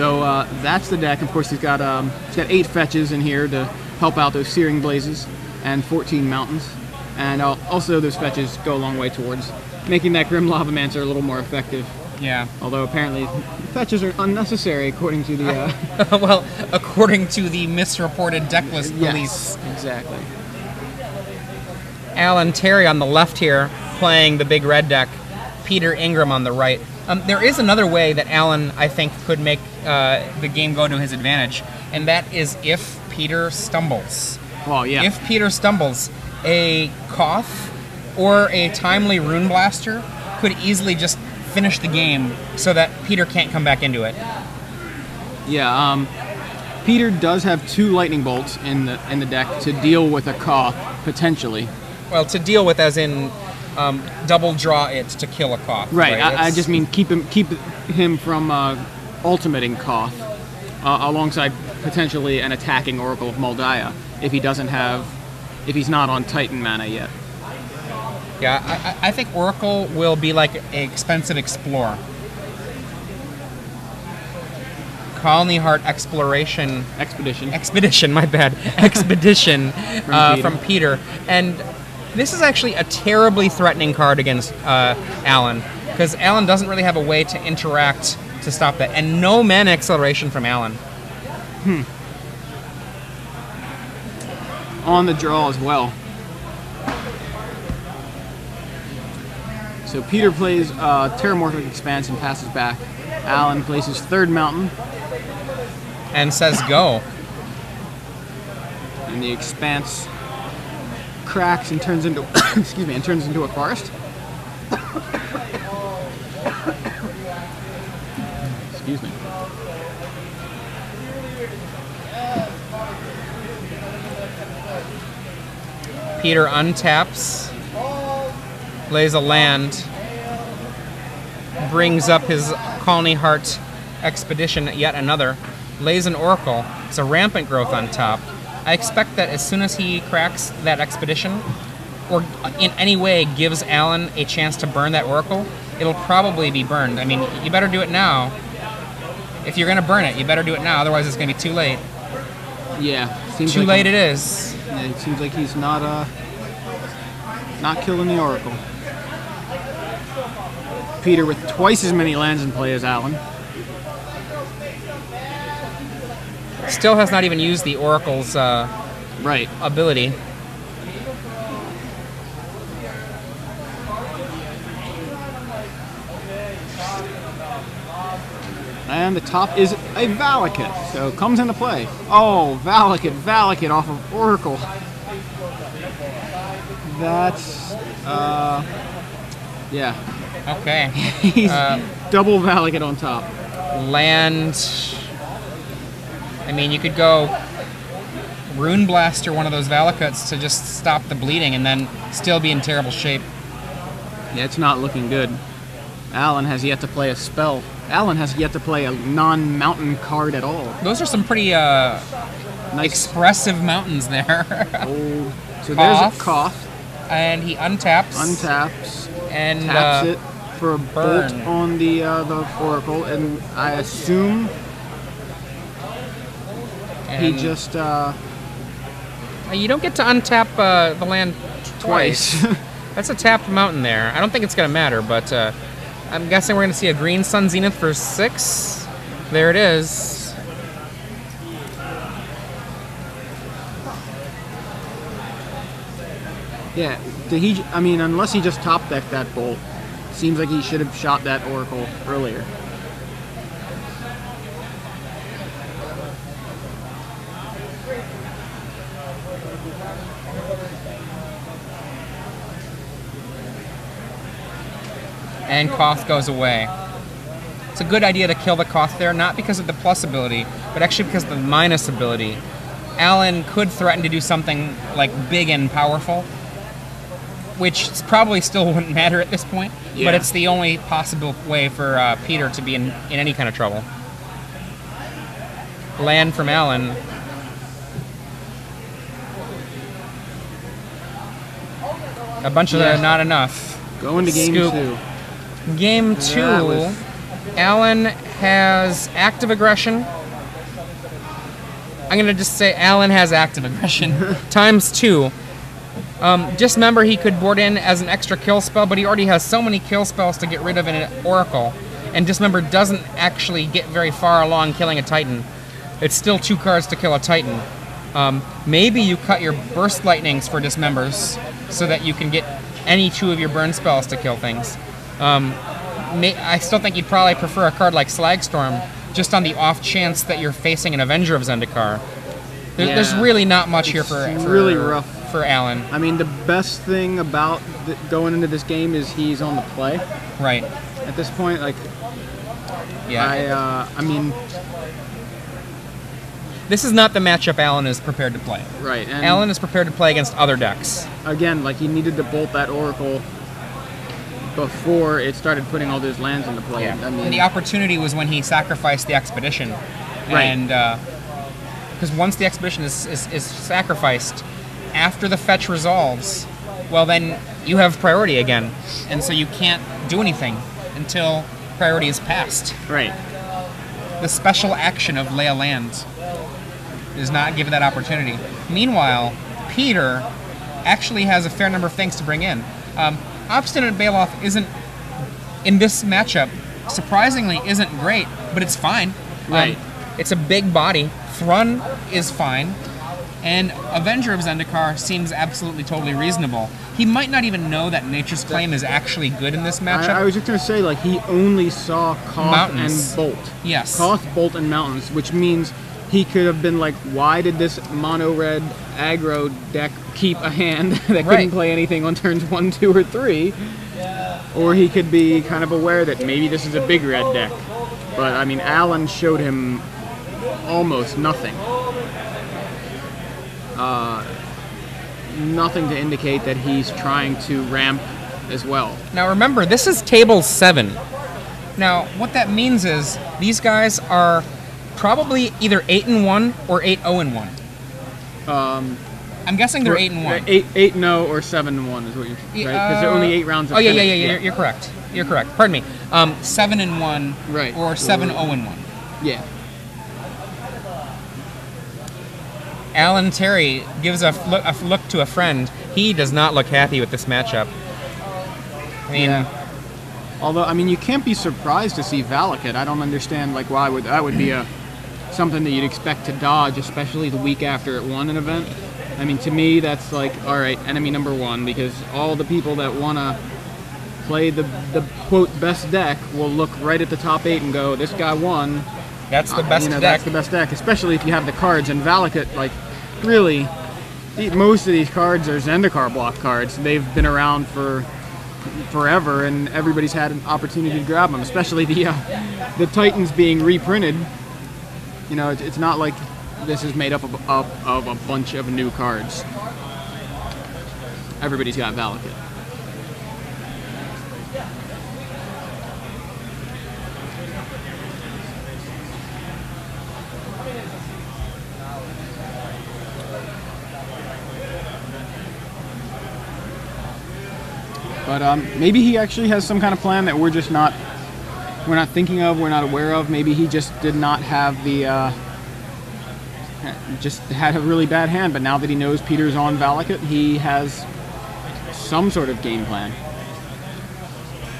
So that's the deck. Of course, he's got 8 fetches in here to help out those Searing Blazes, and 14 mountains. And also those fetches go a long way towards making that Grim Lavamancer a little more effective. Yeah. Although apparently fetches are unnecessary according to the... well, according to the misreported deck list release. Yes, exactly. Alan Terry on the left here playing the big red deck. Peter Ingram on the right. There is another way that Alan, I think, could make the game go to his advantage, and that is if Peter stumbles. Well, yeah. If Peter stumbles, a Koth or a Timely Rune Blaster could easily just finish the game so that Peter can't come back into it. Yeah, Peter does have 2 Lightning Bolts in the deck to deal with a Koth, potentially. Well, to deal with as in double draw it to kill a Koth. Right, I just mean keep him from ultimating Koth, alongside potentially an attacking Oracle of Moldiah if he's not on Titan mana yet. Yeah, I think Oracle will be like an expensive Explorer. Colony Heart Expedition, my bad. Expedition from Peter. And this is actually a terribly threatening card against Alan, because Alan doesn't really have a way to interact to stop that. And no mana acceleration from Alan. On the draw as well. So Peter plays Terramorphic Expanse and passes back. Alan plays his 3rd mountain. And says go. And the Expanse cracks and turns into excuse me, and turns into a forest. Excuse me. Peter untaps, lays a land, brings up his Colony Heart Expedition, yet another, lays an Oracle. It's a Rampant Growth on top. I expect that as soon as he cracks that Expedition, or in any way gives Alan a chance to burn that Oracle, it'll probably be burned. I mean, you better do it now. If you're going to burn it, you better do it now, otherwise it's going to be too late. Yeah. Seems too like late it is. Yeah, it seems like he's not killing the Oracle. Peter with twice as many lands in play as Alan. Still has not even used the Oracle's ability. And the top is a Valakut, so comes into play. Oh, Valakut off of Oracle. That's, yeah. Okay. He's double Valakut on top. Land. I mean, you could go Rune Blaster one of those Valakuts to just stop the bleeding and then still be in terrible shape. Yeah, it's not looking good. Alan has yet to play a spell. Alan has yet to play a non-mountain card at all. Those are some pretty nice, expressive mountains there. Oh, so there's a Koth. And he untaps. And taps it for a burn. bolt on the Oracle, and I assume he just... you don't get to untap the land twice. That's a tapped mountain there. I don't think it's going to matter, but I'm guessing we're going to see a green Sun Zenith for 6. There it is. Yeah, I mean, unless he just top decked that bolt, seems like he should have shot that Oracle earlier. And Koth goes away. It's a good idea to kill the Koth there, not because of the plus ability, but actually because of the minus ability. Alan could threaten to do something like big and powerful, which probably still wouldn't matter at this point, but it's the only possible way for Peter to be in any kind of trouble. Land from Alan. A bunch of not enough. Going to game 2. Game 2, Alan has active aggression. I'm going to just say Alan has active aggression times 2. Just remember he could board in as an extra kill spell, but he already has so many kill spells to get rid of in an Oracle. And Dismember doesn't actually get very far along killing a Titan. It's still 2 cards to kill a Titan. Maybe you cut your Burst Lightnings for Dismembers so that you can get any 2 of your burn spells to kill things. I still think you'd probably prefer a card like Slagstorm, just on the off chance that you're facing an Avenger of Zendikar. There's really not much here for really rough for Alan. I mean, the best thing about going into this game is he's on the play. Right. At this point, like, yeah. I mean, this is not the matchup Alan is prepared to play. Right. And Alan is prepared to play against other decks. Again, like, he needed to bolt that Oracle before it started putting all those lands into play. Yeah. I mean, and the opportunity was when he sacrificed the Expedition. Right. And because once the Expedition is sacrificed, after the fetch resolves, well, then you have priority again. And so you can't do anything until priority is passed. Right. The special action of lay a land does not give that opportunity. Meanwhile, Peter actually has a fair number of things to bring in. Obstinate Baloth isn't, in this matchup, surprisingly isn't great, but it's fine. Right. It's a big body. Thrun is fine. And Avenger of Zendikar seems absolutely totally reasonable. He might not even know that Nature's Claim is actually good in this matchup. I was just going to say, like, he only saw Koth and Bolt. Yes. Koth, Bolt, and Mountains, which means he could have been like, why did this mono-red aggro deck keep a hand that couldn't play anything on turns 1, 2, or 3? Or he could be kind of aware that maybe this is a big red deck. But, I mean, Alan showed him almost nothing. Nothing to indicate that he's trying to ramp as well. Now remember, this is table 7. Now, what that means is these guys are probably either 8-1 or 8-0-1. I'm guessing they're 8-1. 8-0 or 7-1 is what you're right, because there are only 8 rounds. Of yeah. You're correct. You're correct. Pardon me. 7-1, right, or 7-0-1. Yeah. Alan Terry gives a look to a friend. He does not look happy with this matchup. I mean, although, I mean, you can't be surprised to see Valakut. I don't understand, like, why that would be something that you'd expect to dodge, especially the week after it won an event. I mean, to me, that's like, all right, enemy number 1, because all the people that want to play the quote best deck will look right at the top 8 and go, this guy won. That's the best deck. That's the best deck, especially if you have the cards. And Valakut, like, really, most of these cards are Zendikar block cards. They've been around for forever, and everybody's had an opportunity to grab them, especially the Titans being reprinted. You know, it's not like this is made up of a bunch of new cards. Everybody's got Valakut. But maybe he actually has some kind of plan that we're not thinking of, we're not aware of. Maybe he just did not have just had a really bad hand, but now that he knows Peter's on Valakut, he has some sort of game plan.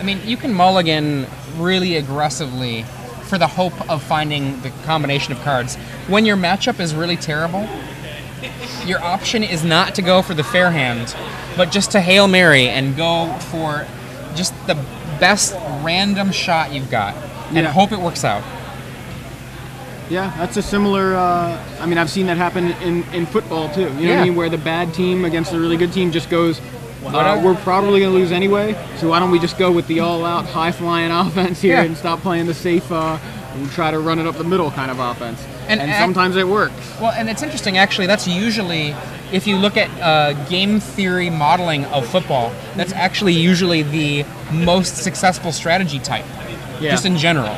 I mean, you can mulligan really aggressively for the hope of finding the combination of cards. When your matchup is really terrible, your option is not to go for the fair hand, but just to Hail Mary and go for just the best random shot you've got and hope it works out. Yeah, that's a similar, I mean, I've seen that happen in football too. You know what I mean? Where the bad team against the really good team just goes, we're probably going to lose anyway, so why don't we just go with the all-out, high-flying offense here and stop playing the safe and try to run it up the middle kind of offense. And sometimes it works. Well, and it's interesting, actually, that's usually, if you look at game theory modeling of football, that's actually usually the most successful strategy type, just in general.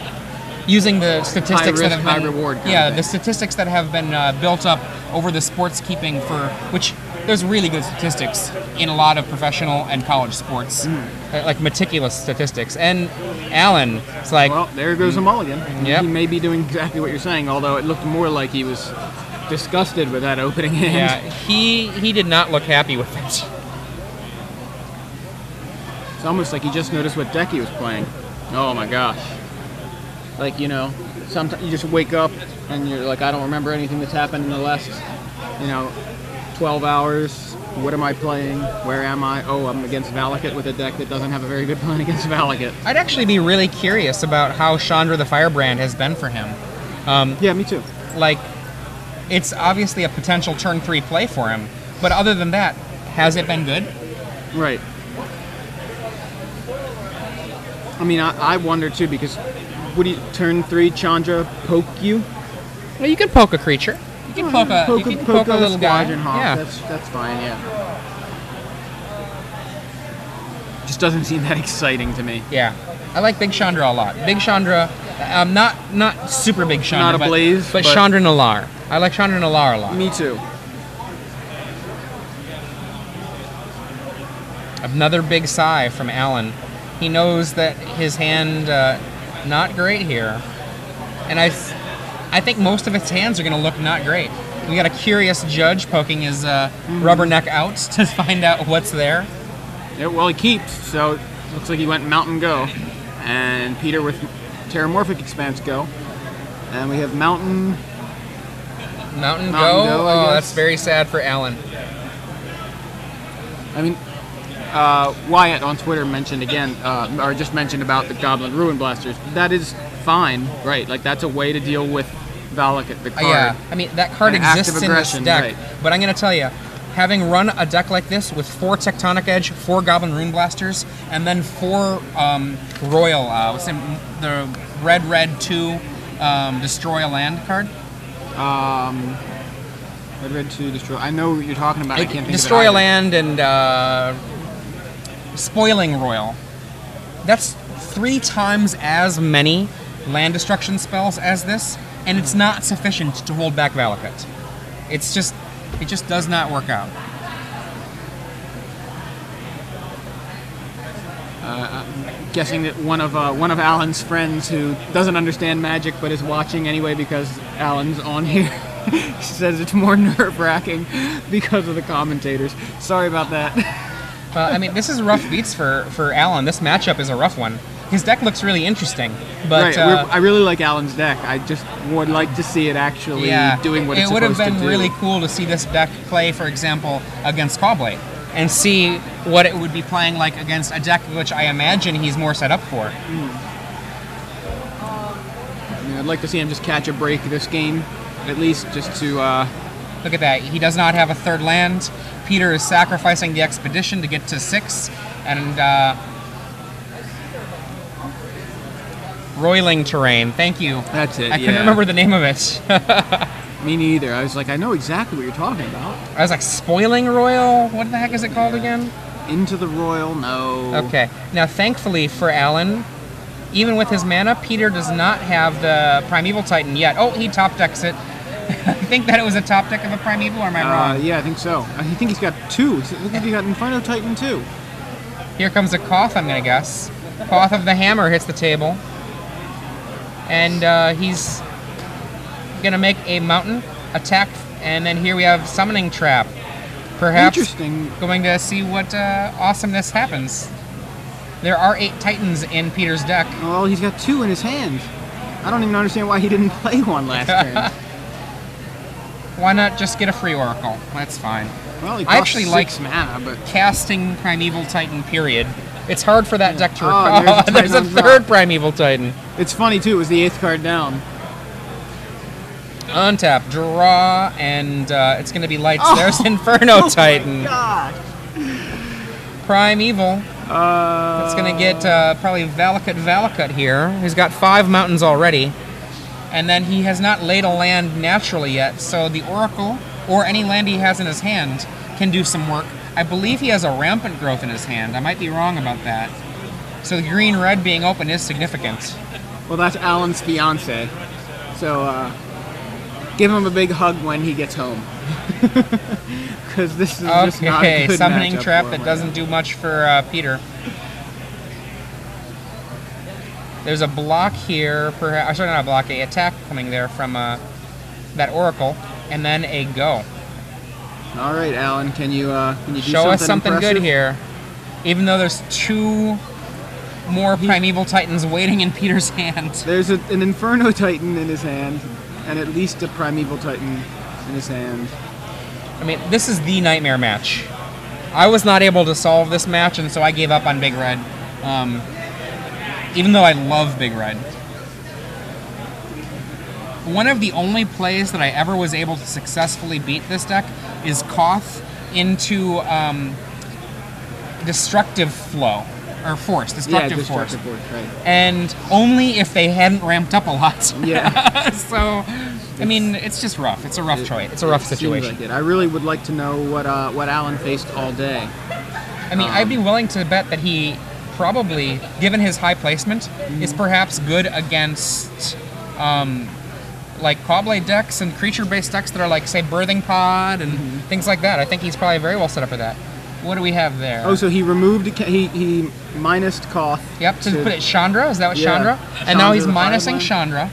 Using the statistics that have been, high reward the statistics that have been built up over the sports keeping for which there's really good statistics in a lot of professional and college sports, like meticulous statistics. And Allen, it's like, well, there goes a mulligan. Yep. He may be doing exactly what you're saying, although it looked more like he was disgusted with that opening hand. yeah, he did not look happy with it. It's almost like he just noticed what deck he was playing. Oh my gosh. Like, you know, sometimes you just wake up and you're like, I don't remember anything that's happened in the last, 12 hours. What am I playing? Where am I? Oh, I'm against Valakut with a deck that doesn't have a very good plan against Valakut. I'd actually be really curious about how Chandra the Firebrand has been for him. Yeah, me too. Like, it's obviously a potential turn 3 play for him, but other than that, has it been good? Right. I mean, I wonder too, because would he turn 3 Chandra poke you? Well, you can poke a creature. You can poke a little guy. Hawk. Yeah, that's fine. Yeah. Just doesn't seem that exciting to me. yeah. I like Big Chandra a lot. Big Chandra, not super Big Chandra, Not a Blaze, but Chandra Nalar. I like Chandra Nalar a lot. Me too. Another big sigh from Allen. He knows that his hand not great here, and I think most of his hands are going to look not great. We got a curious judge poking his rubberneck out to find out what's there. Yeah, well, he keeps, so it looks like he went Mountain Go, and Peter with Terramorphic Expanse Go, and we have Mountain Mountain Go. Go, I Oh, guess. that's very sad for Allen. I mean, Wyatt on Twitter mentioned again, or just mentioned about the Goblin Ruin Blasters. That is fine, right? Like, that's a way to deal with Valakut, the card. Yeah, I mean, that card And active exists in this aggression, deck, right. but I'm going to tell you, having run a deck like this with 4 Tectonic Edge, 4 Goblin Rune Blasters, and then 4 Royal, what's in the red 2 Destroy a Land card? Red 2, Destroy. I know what you're talking about. I can't think Destroy of a it either. Land and Spoiling Royal. That's 3 times as many land destruction spells as this, and it's not sufficient to hold back Valakut. It just does not work out. I'm guessing that one of Alan's friends who doesn't understand Magic but is watching anyway because Alan's on here says it's more nerve-wracking because of the commentators. Sorry about that. I mean, this is rough beats for Alan. This matchup is a rough one. His deck looks really interesting, but right, I really like Alan's deck. I just would like to see it actually doing what it's supposed to do. It would have been really cool to see this deck play, for example, against Cobblade, and see what it would be playing like against a deck which I imagine he's more set up for. I mean, I'd like to see him just catch a break this game, at least just to... Look at that. He does not have a 3rd land. Peter is sacrificing the Expedition to get to 6, and... Roiling Terrain, thank you. That's it, I couldn't remember the name of it. Me neither. I was like, I know exactly what you're talking about. I was like, Spoiling Royal? What the heck is it called again? Into the Royal, no. Okay. Now, thankfully for Alan, even with his mana, Peter does not have the Primeval Titan yet. Oh, he top decks it. I think that it was a top deck of a Primeval, or am I wrong? Yeah, I think so. I think he's got 2. Look like he got Inferno Titan too. Here comes a Koth, I'm going to guess. Koth of the Hammer hits the table. And he's going to make a mountain attack, and then here we have Summoning Trap. Perhaps Interesting. Going to see what awesomeness happens. There are 8 Titans in Peter's deck. Well, he's got 2 in his hand. I don't even understand why he didn't play one last turn. Why not just get a free Oracle? That's fine. Well, he I costs actually 6 like mana, but... casting Primeval Titan, period. It's hard for that deck to Oh, recall. there's a There's a Titan on 3rd top. Primeval Titan. It's funny, too. It was the 8th card down. Untap, draw, and it's going to be lights. Oh! There's Inferno Titan. God. Primeval. That's going to get probably Valakut here. He's got 5 mountains already. And then he has not laid a land naturally yet, so the Oracle, or any land he has in his hand, can do some work. I believe he has a Rampant Growth in his hand. I might be wrong about that. So the green-red being open is significant. Well, that's Alan's fiance. So, give him a big hug when he gets home. Because this is just not a good summoning matchup trap for that him doesn't right do much for Peter. There's a block here, perhaps. Sorry, not a block, a attack coming there from that Oracle, and then a go. now. All right, Alan, can you do Show us something impressive? good here. Even though there's 2 more Primeval Titans waiting in Peter's hand. There's an Inferno Titan in his hand, and at least a Primeval Titan in his hand. I mean, this is the nightmare match. I was not able to solve this match, and so I gave up on Big Red. Even though I love Big Red. One of the only plays that I ever was able to successfully beat this deck is Koth into Destructive Flow. Or Force, Destructive Force. Force, right. And only if they hadn't ramped up a lot. Yeah. So, I mean, it's just rough. It's a rough choice. It's a rough situation. Seems like it. I really would like to know what Alan faced all day. I mean, I'd be willing to bet that he probably, given his high placement, is perhaps good against like Cobblade decks and creature-based decks that are like, say, Birthing Pod and things like that. I think he's probably very well set up for that. What do we have there? Oh, so he removed, he minused Koth. Yep, to put it Chandra. Is that what Yeah, Chandra? And now he's Chandra, the minusing 5-1. Chandra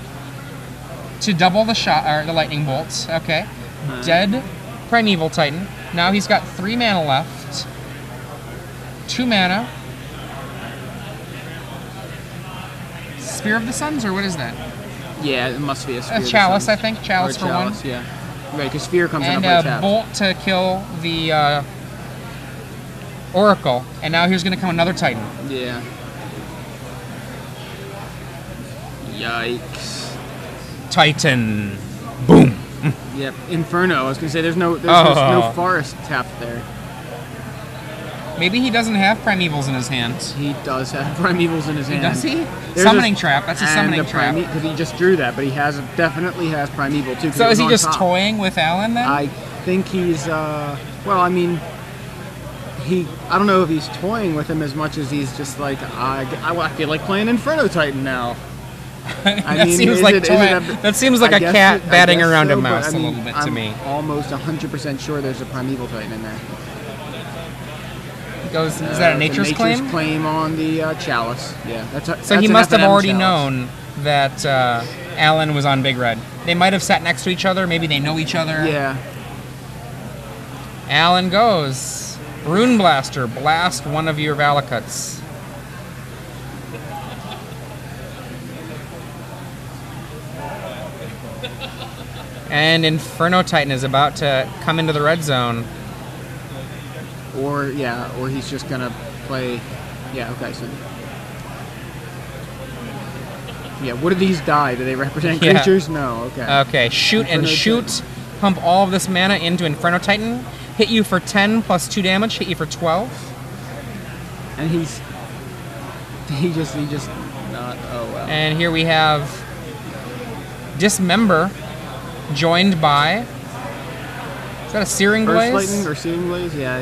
to double the shot or the lightning bolts. Okay. Dead Primeval Titan. Now he's got 3 mana left. 2 mana. Spear of the Suns, or what is that? Yeah, it must be a Sphere. A Chalice, I think. Chalice for Chalice, 1. yeah. Right, because Sphere comes And in a a tap. Bolt to kill the Oracle. And now here's going to come another Titan. Yeah. Yikes. Titan. Boom. Yep, Inferno. I was gonna say there's no no forest tapped there. Maybe he doesn't have Primevals in his hand. He does have Primevals in his hand. Does he? There's Summoning Trap. That's a and summoning trap. Because he just drew that, but he definitely has Primeval too. 'cause So it is was he on just top. toying with Alan then? I think he's well, I mean, I don't know if he's toying with him as much as he's just like I feel like playing Inferno Titan now. That seems like that seems like a cat batting around a mouse a little bit to me. I'm almost 100% sure there's a Primeval Titan in there. Is that a Nature's Claim? Claim on the Chalice. Yeah, So he must have already known that Alan was on Big Red. They might have sat next to each other. Maybe they know each other. Yeah. Alan goes. Rune Blaster. Blast one of your Valakuts. And Inferno Titan is about to come into the red zone. Or he's just gonna play. Yeah. Okay. So. Yeah. What do these die? Do they represent creatures? No. Okay. Okay. Shoot Inferno and shoot. Titan. Pump all of this mana into Inferno Titan. Hit you for 10 plus 2 damage. Hit you for 12. And he just not. Oh well. And here we have Dismember, joined by. Is that a Searing Burst Blaze? Lightning or Searing Blaze? Yeah,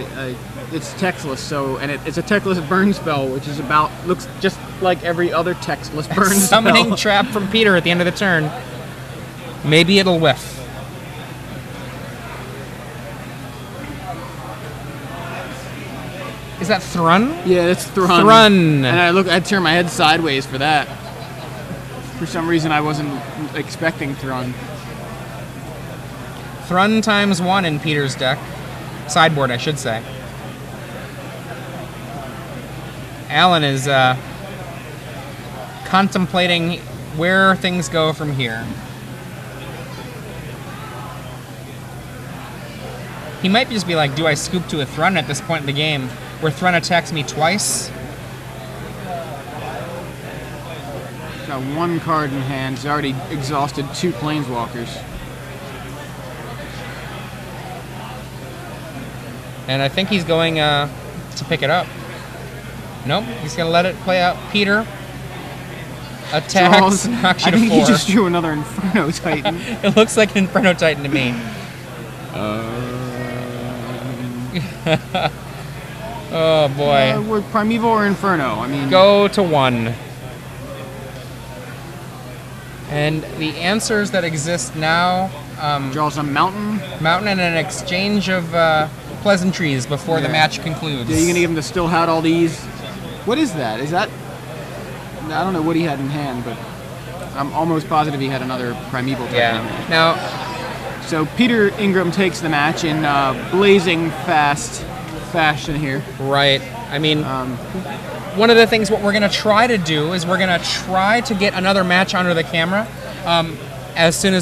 it's textless. So, and it's a textless burn spell, which is looks just like every other textless burn spell. Summoning Trap from Peter at the end of the turn. Maybe it'll whiff. Is that Thrun? Yeah, that's Thrun. Thrun. And I turn my head sideways for that. For some reason, I wasn't expecting Thrun. Thrun ×1 in Peter's deck. Sideboard, I should say. Alan is contemplating where things go from here. He might just be like, do I scoop to a Thrun at this point in the game, where Thrun attacks me twice? Got 1 card in hand. He's already exhausted 2 Planeswalkers. And I think he's going to pick it up. Nope, he's going to let it play out. Peter attacks, knocks you to 4. I think he just drew another Inferno Titan. It looks like an Inferno Titan to me. Oh boy. We're Primeval or Inferno? I mean, Go to 1. And the answers that exist now Draws a mountain. Mountain and an exchange of pleasantries before the match concludes. Yeah, you're gonna give him to still had all these. What is that? Is that? I don't know what he had in hand, but I'm almost positive he had another primeval type in hand. Now, so Peter Ingram takes the match in blazing fast fashion here. Right. I mean, one of the things what we're gonna try to do is we're gonna try to get another match under the camera as soon as we